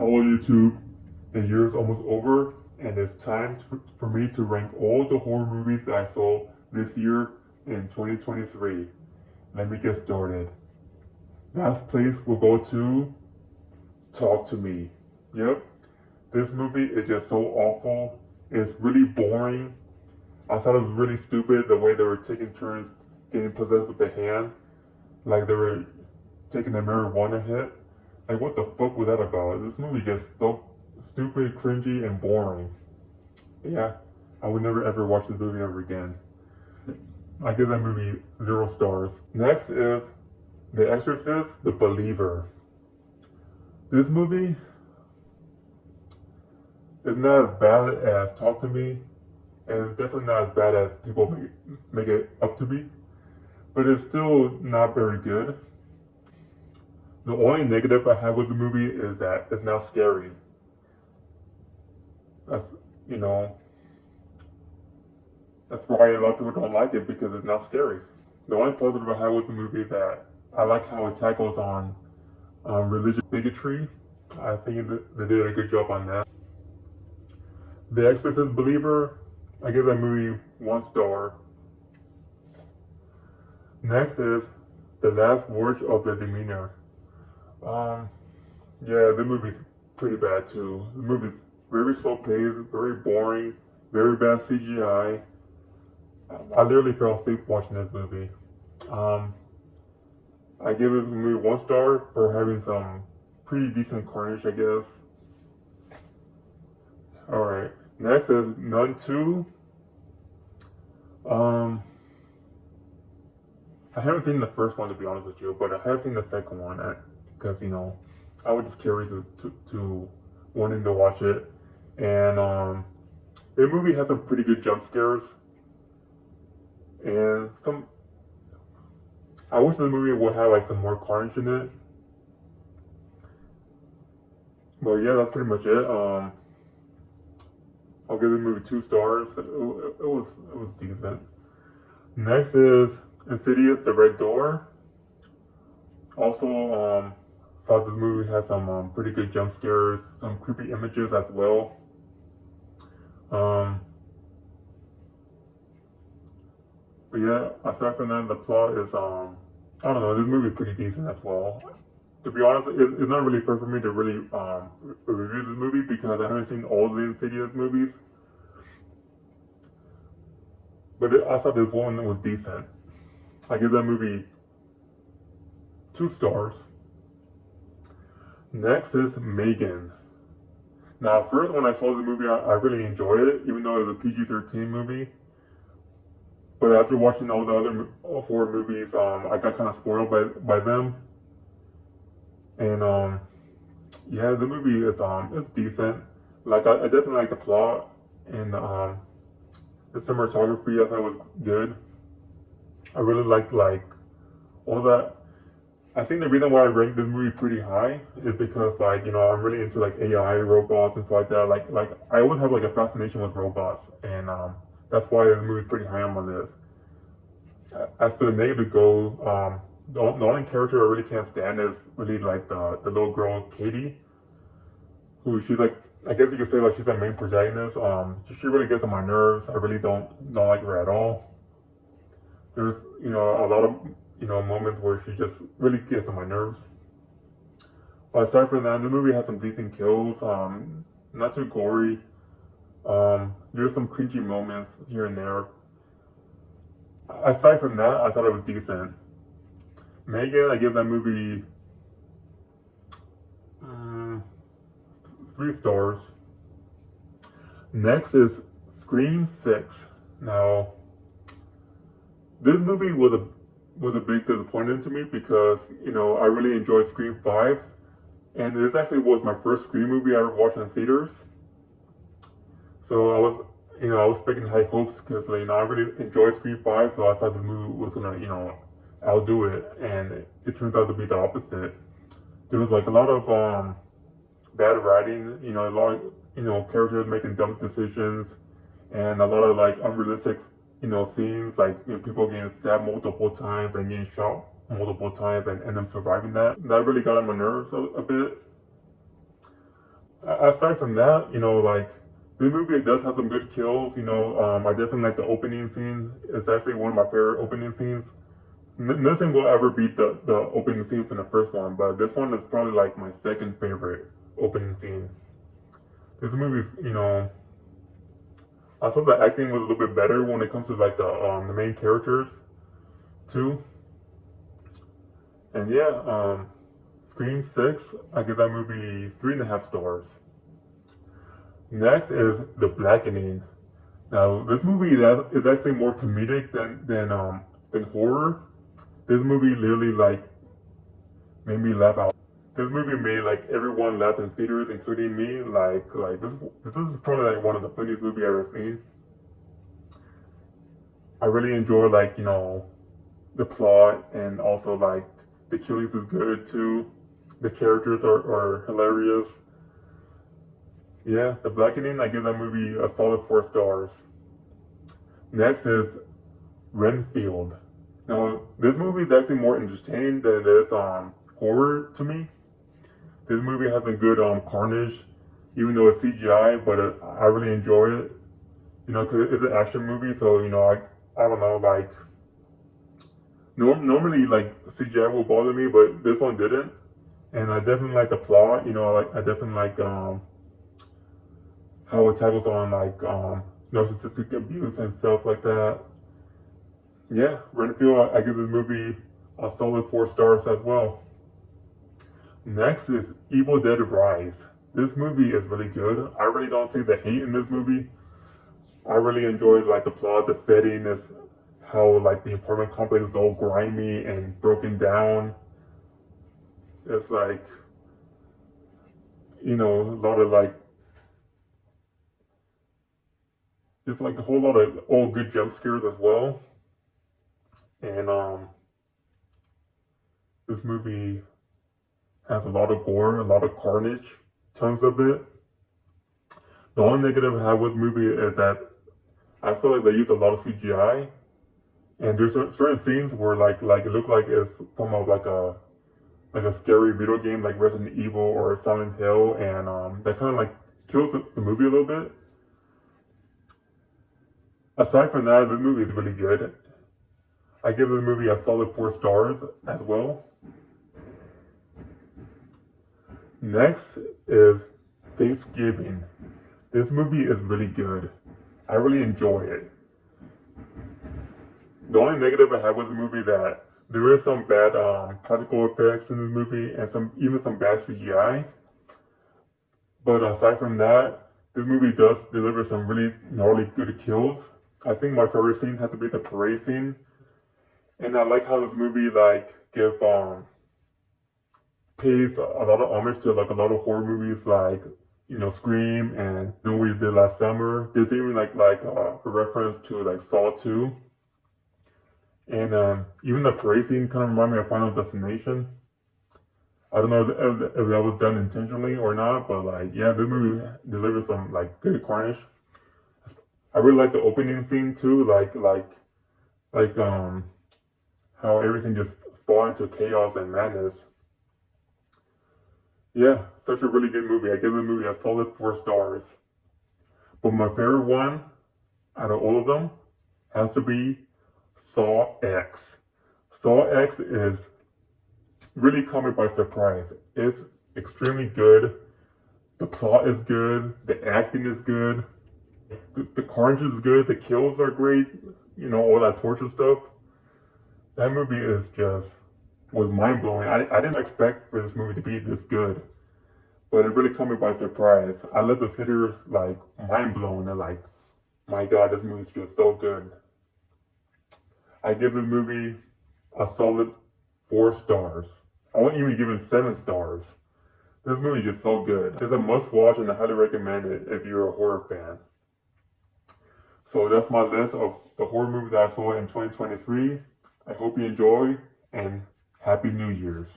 Hello YouTube, the year is almost over and it's time for me to rank all the horror movies that I saw this year in 2023. Let me get started. Last place we'll go to Talk to Me. Yep, this movie is just so awful. It's really boring. I thought it was really stupid the way they were taking turns getting possessed with the hand. Like they were taking a marijuana hit. Like what the fuck was that about? This movie just so stupid, cringy, and boring. Yeah, I would never ever watch this movie ever again. I give that movie 0 stars. Next is The Exorcist, The Believer. This movie is not as bad as Talk to Me, and it's definitely not as bad as people make it up to be, but it's still not very good. The only negative I have with the movie is that it's not scary. That's, you know, that's why a lot of people don't like it because it's not scary. The only positive I have with the movie is that I like how it tackles on religious bigotry. I think they did a good job on that. The Exorcist Believer, I give that movie 1 star. Next is The Last Voyage of the Demeter. Yeah, the movie's pretty bad too. The movie's very slow paced, very boring, very bad CGI. I literally fell asleep watching this movie. I give this movie 1 star for having some pretty decent carnage, I guess. Alright, next is Nun 2. I haven't seen the first one to be honest with you, but I have seen the second one because, I was just curious to wanting to watch it. And the movie has some pretty good jump scares. And I wish the movie would have like some more carnage in it. But yeah, that's pretty much it. I'll give the movie 2 stars. It was decent. Next is Insidious: The Red Door. Also, thought this movie has some pretty good jump scares, some creepy images as well. But yeah, aside from that, the plot is I don't know. This movie is pretty decent as well. To be honest, it's not really fair for me to really review this movie because I haven't seen all the Insidious movies. But I thought this one was decent. I give that movie 2 stars. Next is Megan. Now, first when I saw the movie, I really enjoyed it, even though it was a PG-13 movie. But after watching all the other horror movies, I got kind of spoiled by them. And yeah, the movie is it's decent. Like I definitely like the plot and the cinematography. I thought was good. I really liked like all that. I think the reason why I ranked this movie pretty high is because like I'm really into like AI robots and stuff like that. Like I always have like a fascination with robots, and that's why the movie's pretty high on my list. As for the negative go, the only character I really can't stand is really like the little girl Katie, who she's like, I guess you could say like she's the main protagonist. She really gets on my nerves. I really don't like her at all. There's a lot of moments where she just really gets on my nerves. But aside from that, the movie has some decent kills. Not too gory. There's some cringy moments here and there. Aside from that, I thought it was decent. Megan, I give that movie 3 stars. Next is Scream 6. Now, this movie was a big disappointment to me because I really enjoyed Scream 5, and this actually was my first Scream movie I ever watched in theaters. So I was expecting high hopes because I really enjoyed Scream 5, so I thought this movie was gonna outdo it, and it turns out to be the opposite. There was like a lot of bad writing, a lot of characters making dumb decisions, and a lot of like unrealistic scenes, like people getting stabbed multiple times and getting shot multiple times and them surviving that. That really got on my nerves a bit. aside from that, like the movie it does have some good kills. I definitely like the opening scene. It's actually one of my favorite opening scenes. Nothing will ever beat the opening scene from the first one, but this one is probably like my second favorite opening scene. This movie, I thought the acting was a little bit better when it comes to like the main characters too. And yeah, Scream 6, I give that movie 3.5 stars. Next is The Blackening. Now, this movie that is actually more comedic than horror. This movie literally like made me laugh out. This movie made like everyone laugh in theaters, including me. Like this is probably like one of the funniest movies I've ever seen. I really enjoy like the plot, and also like the killings is good too. The characters are hilarious. Yeah, The Blackening, I give that movie a solid 4 stars. Next is Renfield. Now, this movie is actually more entertaining than it is horror to me. This movie has a good carnage, even though it's CGI, but I really enjoy it. Because it's an action movie, so I don't know, like normally like CGI will bother me, but this one didn't. And I definitely like the plot. I definitely like how it tackles on like narcissistic abuse and stuff like that. Yeah, Renfield, I give this movie a solid 4 stars as well. Next is Evil Dead Rise. This movie is really good. I really don't see the hate in this movie. I really enjoyed like the plot, the setting, is how like the apartment complex is all grimy and broken down. It's like a lot of like it's like a whole lot of old good jump scares as well. And this movie has a lot of gore, a lot of carnage, tons of it. The only negative I have with the movie is that I feel like they use a lot of CGI, and there's certain scenes where like it looks like it's from a scary video game like Resident Evil or Silent Hill, and that kind of like kills the movie a little bit. Aside from that, this movie is really good. I give this movie a solid 4 stars as well. Next is Thanksgiving. This movie is really good. I really enjoy it. The only negative I have with the movie that there is some bad practical effects in this movie, and even some bad CGI. But aside from that, this movie does deliver some really gnarly good kills. I think my favorite scene has to be the parade scene, and I like how this movie like pays a lot of homage to like a lot of horror movies like Scream and Know What You Did Last Summer. There's even a reference to like Saw 2. And even the parade scene kind of reminded me of Final Destination. I don't know if that was done intentionally or not, but like yeah, this movie delivers some like good carnage. I really like the opening scene too, like how everything just spawned into chaos and madness. Yeah, such a really good movie. I give the movie a solid 4 stars. But my favorite one out of all of them has to be Saw X. Saw X is really caught me by surprise. It's extremely good. The plot is good. The acting is good. The carnage is good. The kills are great. All that torture stuff. That movie was mind blowing. I didn't expect for this movie to be this good, but it really caught me by surprise. I left the theaters like mind blown and like, my God, this movie is just so good. I give this movie a solid 4 stars. I won't even give it 7 stars. This movie is just so good. It's a must watch, and I highly recommend it if you're a horror fan. So that's my list of the horror movies that I saw in 2023. I hope you enjoy, and Happy New Year's.